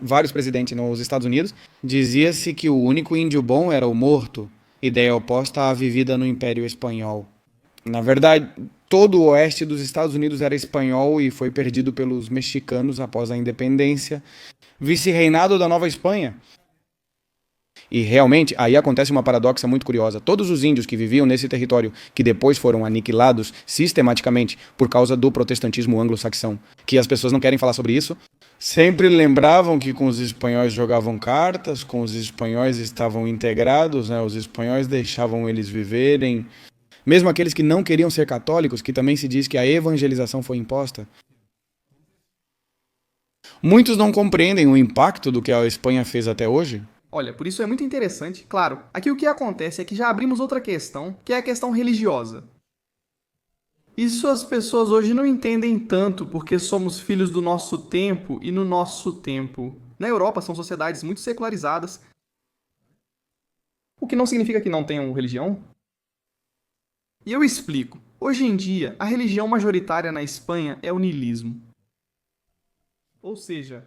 vários presidentes nos Estados Unidos, dizia-se que o único índio bom era o morto, ideia oposta à vivida no Império Espanhol. Na verdade, todo o oeste dos Estados Unidos era espanhol e foi perdido pelos mexicanos após a independência, vice-reinado da Nova Espanha. E realmente, aí acontece uma paradoxa muito curiosa. Todos os índios que viviam nesse território, que depois foram aniquilados sistematicamente por causa do protestantismo anglo-saxão, que as pessoas não querem falar sobre isso, sempre lembravam que com os espanhóis jogavam cartas, com os espanhóis estavam integrados, né? Os espanhóis deixavam eles viverem. Mesmo aqueles que não queriam ser católicos, que também se diz que a evangelização foi imposta. Muitos não compreendem o impacto do que a Espanha fez até hoje. Olha, por isso é muito interessante. Claro, aqui o que acontece é que já abrimos outra questão, que é a questão religiosa. Isso as pessoas hoje não entendem tanto porque somos filhos do nosso tempo e no nosso tempo. Na Europa são sociedades muito secularizadas, o que não significa que não tenham religião. E eu explico. Hoje em dia, a religião majoritária na Espanha é o niilismo. Ou seja,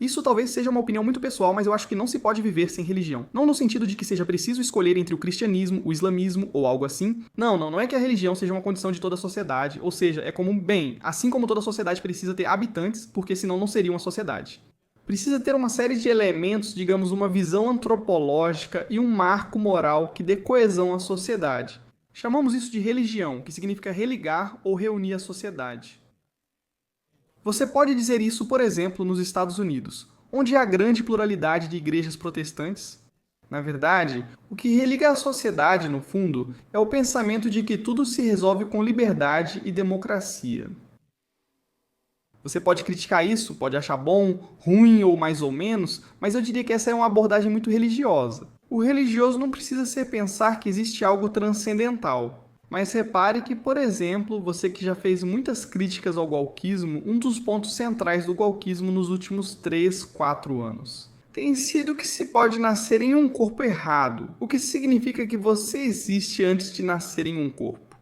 isso talvez seja uma opinião muito pessoal, mas eu acho que não se pode viver sem religião. Não no sentido de que seja preciso escolher entre o cristianismo, o islamismo ou algo assim. Não é que a religião seja uma condição de toda a sociedade, ou seja, é como um bem, assim como toda sociedade precisa ter habitantes, porque senão não seria uma sociedade. Precisa ter uma série de elementos, digamos, uma visão antropológica e um marco moral que dê coesão à sociedade. Chamamos isso de religião, que significa religar ou reunir a sociedade. Você pode dizer isso, por exemplo, nos Estados Unidos, onde há grande pluralidade de igrejas protestantes. Na verdade, o que religa a sociedade, no fundo, é o pensamento de que tudo se resolve com liberdade e democracia. Você pode criticar isso, pode achar bom, ruim ou mais ou menos, mas eu diria que essa é uma abordagem muito religiosa. O religioso não precisa ser pensar que existe algo transcendental. Mas repare que, por exemplo, você que já fez muitas críticas ao galquismo, um dos pontos centrais do galquismo nos últimos 3, 4 anos tem sido que se pode nascer em um corpo errado, o que significa que você existe antes de nascer em um corpo.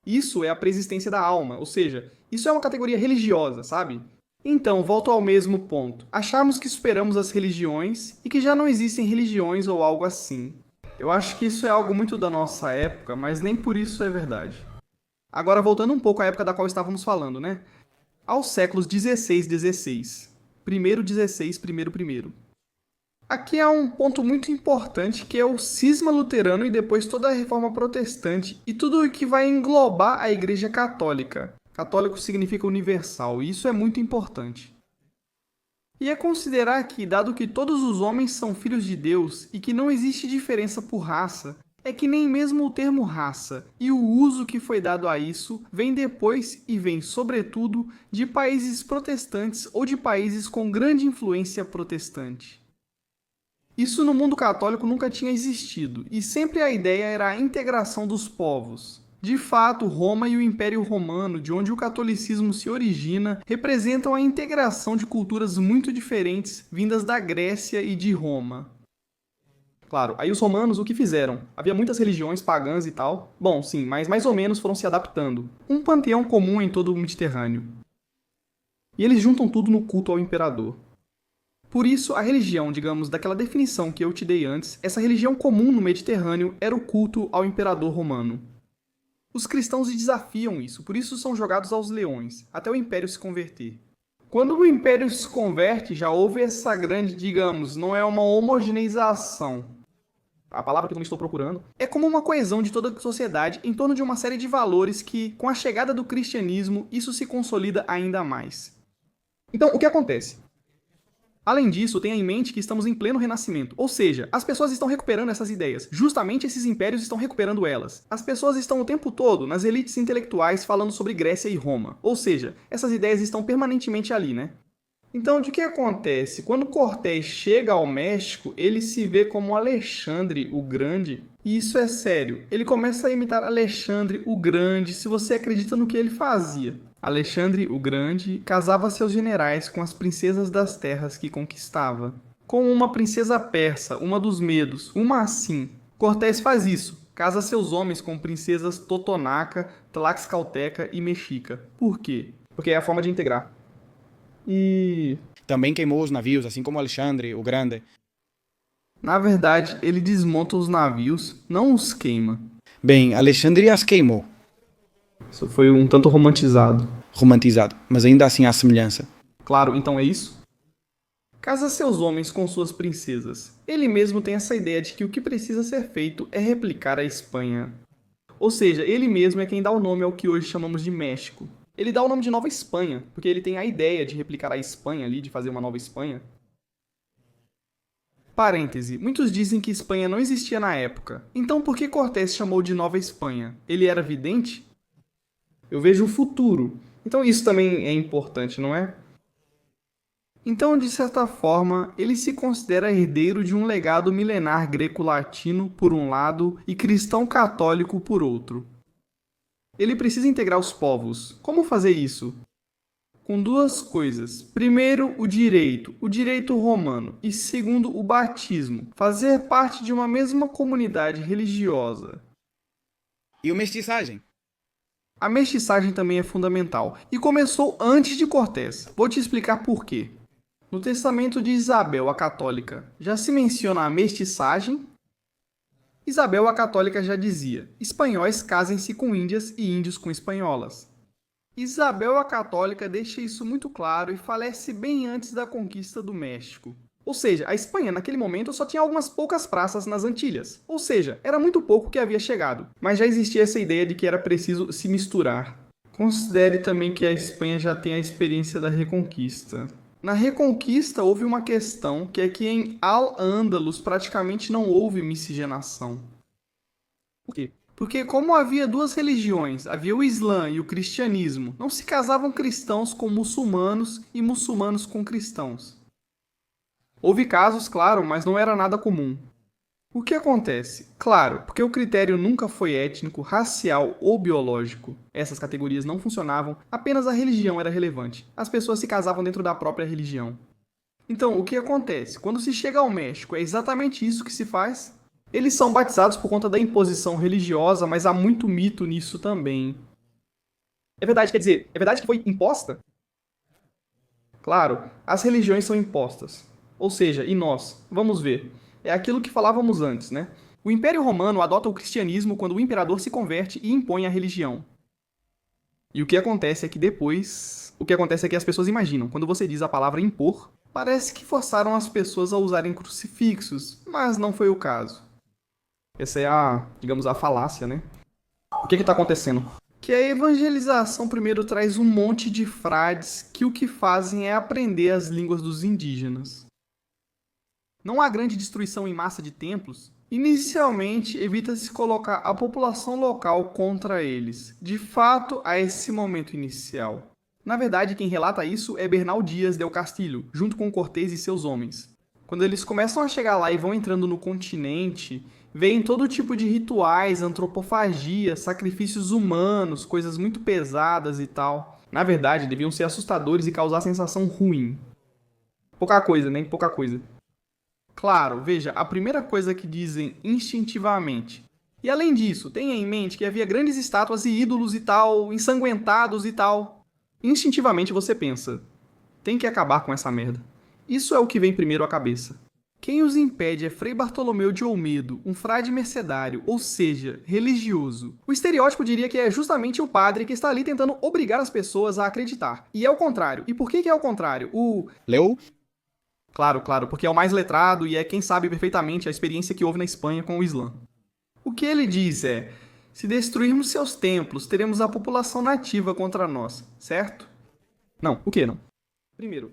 Isso é a preexistência da alma, ou seja, isso é uma categoria religiosa, sabe? Então, volto ao mesmo ponto. Acharmos que superamos as religiões e que já não existem religiões ou algo assim. Eu acho que isso é algo muito da nossa época, mas nem por isso é verdade. Agora, voltando um pouco à época da qual estávamos falando, né? Aos séculos 16 e 16. Primeiro 16, primeiro primeiro. Aqui há um ponto muito importante que é o cisma luterano e depois toda a reforma protestante e tudo o que vai englobar a Igreja Católica. Católico significa universal e isso é muito importante. E é considerar que, dado que todos os homens são filhos de Deus e que não existe diferença por raça, é que nem mesmo o termo raça e o uso que foi dado a isso vem depois e vem, sobretudo, de países protestantes ou de países com grande influência protestante. Isso no mundo católico nunca tinha existido, e sempre a ideia era a integração dos povos. De fato, Roma e o Império Romano, de onde o catolicismo se origina, representam a integração de culturas muito diferentes vindas da Grécia e de Roma. Claro, aí os romanos o que fizeram? Havia muitas religiões pagãs e tal. Bom, sim, mas mais ou menos foram se adaptando. Um panteão comum em todo o Mediterrâneo. E eles juntam tudo no culto ao imperador. Por isso, a religião, digamos, daquela definição que eu te dei antes, essa religião comum no Mediterrâneo era o culto ao imperador romano. Os cristãos desafiam isso, por isso são jogados aos leões, até o império se converter. Quando o império se converte, já houve essa grande, digamos, não é uma homogeneização. A palavra que eu não estou procurando, é como uma coesão de toda a sociedade em torno de uma série de valores que, com a chegada do cristianismo, isso se consolida ainda mais. Então, o que acontece? Além disso, tenha em mente que estamos em pleno renascimento, ou seja, as pessoas estão recuperando essas ideias, justamente esses impérios estão recuperando elas. As pessoas estão o tempo todo nas elites intelectuais falando sobre Grécia e Roma, ou seja, essas ideias estão permanentemente ali, né? Então, o que acontece? Quando Cortés chega ao México, ele se vê como Alexandre o Grande, e isso é sério. Ele começa a imitar Alexandre o Grande, se você acredita no que ele fazia. Alexandre o Grande casava seus generais com as princesas das terras que conquistava. Com uma princesa persa, uma dos Medos, uma assim. Cortés faz isso, casa seus homens com princesas Totonaca, Tlaxcalteca e Mexica. Por quê? porque é a forma de integrar. E, Também queimou os navios, assim como Alexandre o Grande. na verdade, ele desmonta os navios, não os queima. Bem, Alexandre as queimou, Isso foi um tanto romantizado. romantizado, mas ainda assim há semelhança. Claro, então é isso? Casa seus homens com suas princesas. Ele mesmo tem essa ideia de que o que precisa ser feito é replicar a Espanha. Ou seja, ele mesmo é quem dá o nome ao que hoje chamamos de México. Ele dá o nome de Nova Espanha, porque ele tem a ideia de replicar a Espanha ali, de fazer uma nova Espanha. Parêntese, muitos dizem que Espanha não existia na época. Então por que Cortés chamou de Nova Espanha? Ele era vidente? Eu vejo o futuro. Então isso também é importante, não é? Então, de certa forma, ele se considera herdeiro de um legado milenar greco-latino por um lado e cristão católico por outro. Ele precisa integrar os povos. Como fazer isso? Com duas coisas. Primeiro, o direito romano, e segundo, o batismo, fazer parte de uma mesma comunidade religiosa. E o mestiçagem? A mestiçagem também é fundamental, e começou antes de Cortés. Vou te explicar por quê. No testamento de Isabel a Católica, já se menciona a mestiçagem. Isabel a Católica já dizia: espanhóis casem-se com índias e índios com espanholas. Isabel a Católica deixa isso muito claro e falece bem antes da conquista do México. Ou seja, a Espanha naquele momento só tinha algumas poucas praças nas Antilhas. Ou seja, era muito pouco que havia chegado. Mas já existia essa ideia de que era preciso se misturar. Considere também que a Espanha já tem a experiência da Reconquista. Na Reconquista houve uma questão que é que em Al-Ândalus praticamente não houve miscigenação. Por quê? Porque como havia duas religiões, havia o Islã e o cristianismo, não se casavam cristãos com muçulmanos e muçulmanos com cristãos. Houve casos, claro, mas não era nada comum. O que acontece? Claro, porque o critério nunca foi étnico, racial ou biológico. Essas categorias não funcionavam, apenas a religião era relevante. As pessoas se casavam dentro da própria religião. Então, o que acontece? Quando se chega ao México, é exatamente isso que se faz. Eles são batizados por conta da imposição religiosa, mas há muito mito nisso também. É verdade, quer dizer, é verdade que foi imposta? Claro, as religiões são impostas. Ou seja, e nós? Vamos ver. É aquilo que falávamos antes, né? O Império Romano adota o cristianismo quando o imperador se converte e impõe a religião. E o que acontece é que depois... O que acontece é que as pessoas imaginam, quando você diz a palavra impor, parece que forçaram as pessoas a usarem crucifixos, mas não foi o caso. Essa é a falácia, né? O que está acontecendo? Que a evangelização primeiro traz um monte de frades que o que fazem é aprender as línguas dos indígenas. Não há grande destruição em massa de templos. Inicialmente, evita-se colocar a população local contra eles. De fato, há esse momento inicial. Na verdade, quem relata isso é Bernal Dias del Castillo, junto com Cortés e seus homens. Quando eles começam a chegar lá e vão entrando no continente, veem todo tipo de rituais, antropofagia, sacrifícios humanos, coisas muito pesadas e tal. Na verdade, deviam ser assustadores e causar sensação ruim. Pouca coisa, nem pouca coisa. Claro, veja, a primeira coisa que dizem instintivamente. E além disso, tenha em mente que havia grandes estátuas e ídolos e tal, ensanguentados e tal. Instintivamente você pensa, tem que acabar com essa merda. Isso é o que vem primeiro à cabeça. Quem os impede é Frei Bartolomeu de Olmedo, um frade mercedário, ou seja, religioso. O estereótipo diria que é justamente o padre que está ali tentando obrigar as pessoas a acreditar. E é o contrário. E por que é o contrário? Leu? Claro, porque é o mais letrado e é quem sabe perfeitamente a experiência que houve na Espanha com o Islã. O que ele diz é: se destruirmos seus templos, teremos a população nativa contra nós, certo? Não, o que não? Primeiro,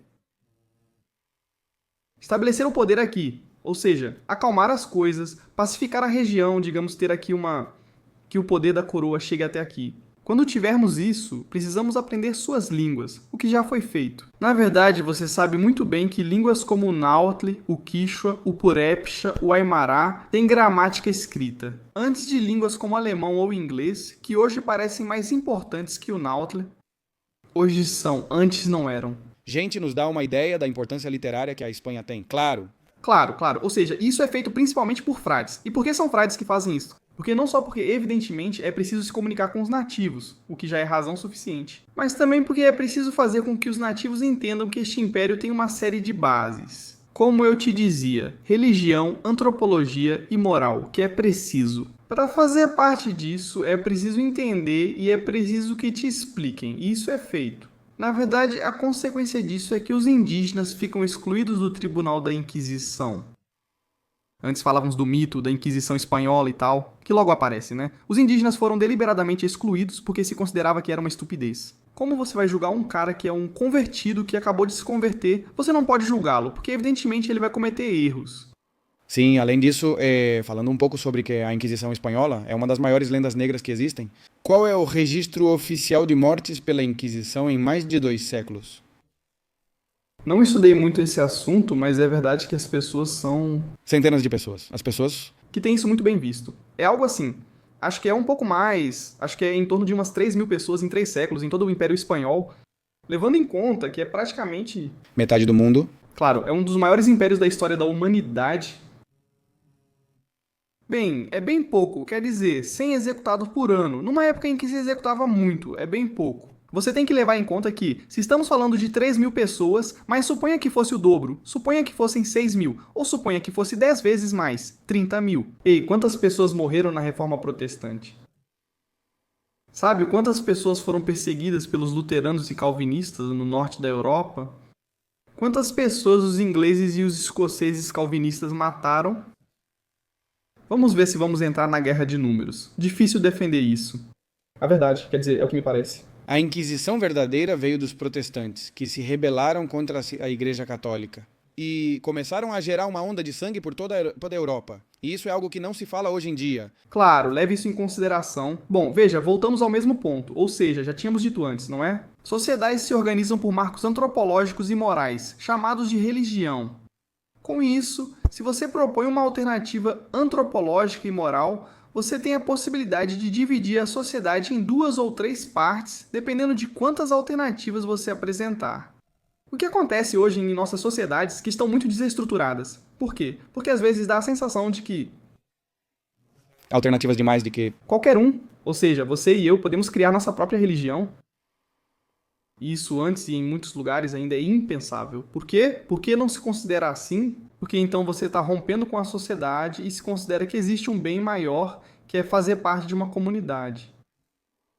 estabelecer o poder aqui, ou seja, acalmar as coisas, pacificar a região, digamos ter aqui que o poder da coroa chegue até aqui. Quando tivermos isso, precisamos aprender suas línguas, o que já foi feito. Na verdade, você sabe muito bem que línguas como o Náhuatl, o Quichua, o Purépecha, o Aimará têm gramática escrita. Antes de línguas como alemão ou inglês, que hoje parecem mais importantes que o Náhuatl, hoje são, antes não eram. Gente, nos dá uma ideia da importância literária que a Espanha tem, claro. Claro, ou seja, isso é feito principalmente por frades. E por que são frades que fazem isso? Porque evidentemente é preciso se comunicar com os nativos, o que já é razão suficiente, mas também porque é preciso fazer com que os nativos entendam que este império tem uma série de bases. Como eu te dizia, religião, antropologia e moral, que é preciso. Para fazer parte disso, é preciso entender e é preciso que te expliquem, e isso é feito. Na verdade, a consequência disso é que os indígenas ficam excluídos do Tribunal da Inquisição. Antes falávamos do mito da Inquisição Espanhola e tal, que logo aparece, né? Os indígenas foram deliberadamente excluídos porque se considerava que era uma estupidez. Como você vai julgar um cara que é um convertido que acabou de se converter? Você não pode julgá-lo, porque evidentemente ele vai cometer erros. Sim, além disso, falando um pouco sobre que a Inquisição Espanhola é uma das maiores lendas negras que existem, qual é o registro oficial de mortes pela Inquisição em mais de 2 séculos? Não estudei muito esse assunto, mas é verdade que as pessoas são... Centenas de pessoas. As pessoas... que tem isso muito bem visto. É algo assim. Acho que é um pouco mais. Acho que é em torno de umas 3.000 pessoas em 3 séculos, em todo o Império Espanhol. Levando em conta que é praticamente. Metade do mundo. Claro, é um dos maiores impérios da história da humanidade. Bem, é bem pouco, quer dizer, 100 executados por ano, numa época em que se executava muito, é bem pouco. Você tem que levar em conta que, se estamos falando de 3.000 pessoas, mas suponha que fosse o dobro, suponha que fossem 6.000, ou suponha que fosse 10 vezes mais, 30.000. Ei, quantas pessoas morreram na Reforma Protestante? Sabe quantas pessoas foram perseguidas pelos luteranos e calvinistas no norte da Europa? Quantas pessoas os ingleses e os escoceses calvinistas mataram? Vamos ver se vamos entrar na guerra de números. Difícil defender isso. A verdade, quer dizer, é o que me parece. A Inquisição verdadeira veio dos protestantes, que se rebelaram contra a Igreja Católica e começaram a gerar uma onda de sangue por toda a Europa. E isso é algo que não se fala hoje em dia. Claro, leve isso em consideração. Bom, veja, voltamos ao mesmo ponto, ou seja, já tínhamos dito antes, não é? Sociedades se organizam por marcos antropológicos e morais, chamados de religião. Com isso, se você propõe uma alternativa antropológica e moral, você tem a possibilidade de dividir a sociedade em 2 ou 3 partes, dependendo de quantas alternativas você apresentar. O que acontece hoje em nossas sociedades que estão muito desestruturadas? Por quê? Porque às vezes dá a sensação de que Alternativas demais de que... qualquer um, ou seja, você e eu, podemos criar nossa própria religião. Isso antes e em muitos lugares ainda é impensável. Por quê? Por que não se considera assim? Porque então você está rompendo com a sociedade e se considera que existe um bem maior, que é fazer parte de uma comunidade.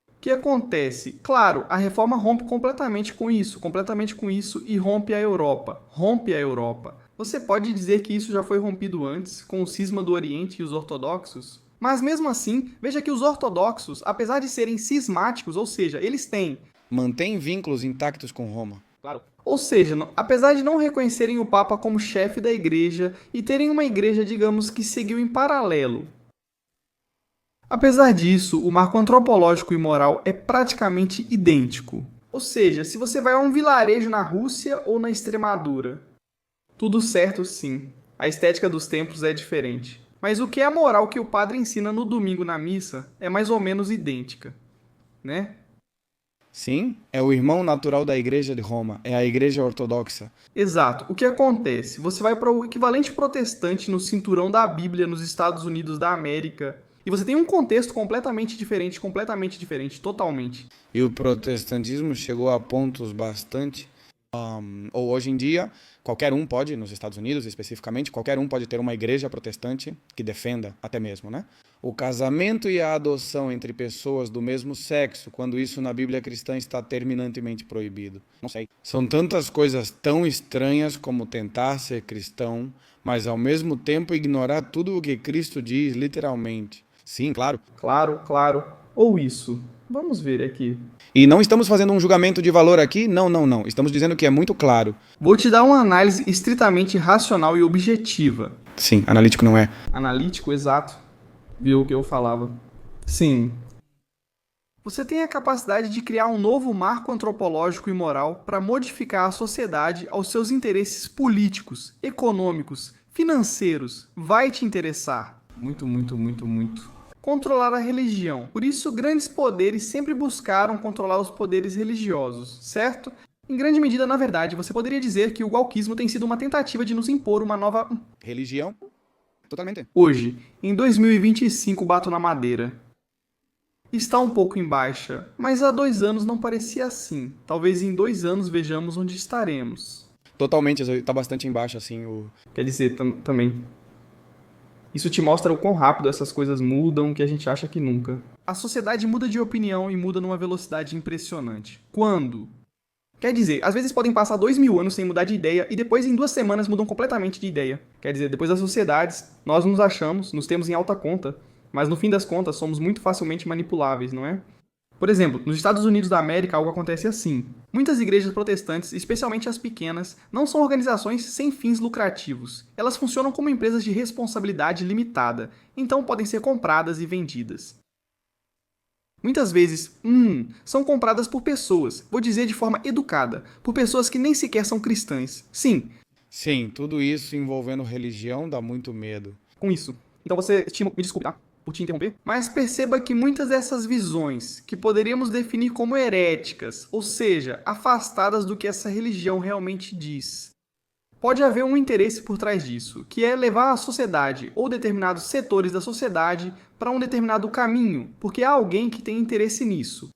O que acontece? Claro, a reforma rompe completamente com isso e rompe a Europa. Rompe a Europa. Você pode dizer que isso já foi rompido antes, com o cisma do Oriente e os ortodoxos? Mas mesmo assim, veja que os ortodoxos, apesar de serem cismáticos, ou seja, eles mantém vínculos intactos com Roma. Claro. Ou seja, apesar de não reconhecerem o Papa como chefe da igreja e terem uma igreja, digamos, que seguiu em paralelo. Apesar disso, o marco antropológico e moral é praticamente idêntico. Ou seja, se você vai a um vilarejo na Rússia ou na Extremadura, tudo certo sim. A estética dos templos é diferente. Mas o que é a moral que o padre ensina no domingo na missa é mais ou menos idêntica, né? Sim, é o irmão natural da Igreja de Roma, é a Igreja Ortodoxa. Exato. O que acontece? Você vai para o equivalente protestante no cinturão da Bíblia nos Estados Unidos da América e você tem um contexto completamente diferente, totalmente. E o protestantismo chegou a pontos bastante... ou hoje em dia, qualquer um pode, nos Estados Unidos especificamente, qualquer um pode ter uma igreja protestante que defenda, até mesmo, né? O casamento e a adoção entre pessoas do mesmo sexo, quando isso na Bíblia cristã está terminantemente proibido. Não sei. São tantas coisas tão estranhas como tentar ser cristão, mas ao mesmo tempo ignorar tudo o que Cristo diz, literalmente. Sim, claro. Claro. Ou isso. Vamos ver aqui. E não estamos fazendo um julgamento de valor aqui, não. Estamos dizendo que é muito claro. Vou te dar uma análise estritamente racional e objetiva. Sim, analítico não é. Analítico, exato. Viu o que eu falava? Sim. Você tem a capacidade de criar um novo marco antropológico e moral para modificar a sociedade aos seus interesses políticos, econômicos, financeiros. Vai te interessar. Muito. Controlar a religião. Por isso, grandes poderes sempre buscaram controlar os poderes religiosos, certo? Em grande medida, na verdade, você poderia dizer que o galquismo tem sido uma tentativa de nos impor uma nova religião. Totalmente. Hoje, em 2025, bato na madeira. Está um pouco em baixa, mas há 2 anos não parecia assim. Talvez em 2 anos vejamos onde estaremos. Totalmente, tá bastante embaixo, assim, Quer dizer, também. Isso te mostra o quão rápido essas coisas mudam que a gente acha que nunca. A sociedade muda de opinião e muda numa velocidade impressionante. Quando? Quer dizer, às vezes podem passar 2000 anos sem mudar de ideia e depois em 2 semanas mudam completamente de ideia. Quer dizer, depois das sociedades, nós nos achamos, nos temos em alta conta, mas no fim das contas somos muito facilmente manipuláveis, não é? Por exemplo, nos Estados Unidos da América algo acontece assim. Muitas igrejas protestantes, especialmente as pequenas, não são organizações sem fins lucrativos. Elas funcionam como empresas de responsabilidade limitada, então podem ser compradas e vendidas. Muitas vezes, são compradas por pessoas, vou dizer de forma educada, por pessoas que nem sequer são cristãs. Sim, Sim, tudo isso envolvendo religião dá muito medo. com isso. Então me desculpe, tá? Por te interromper, mas perceba que muitas dessas visões, que poderíamos definir como heréticas, ou seja, afastadas do que essa religião realmente diz, pode haver um interesse por trás disso, que é levar a sociedade ou determinados setores da sociedade para um determinado caminho, porque há alguém que tem interesse nisso.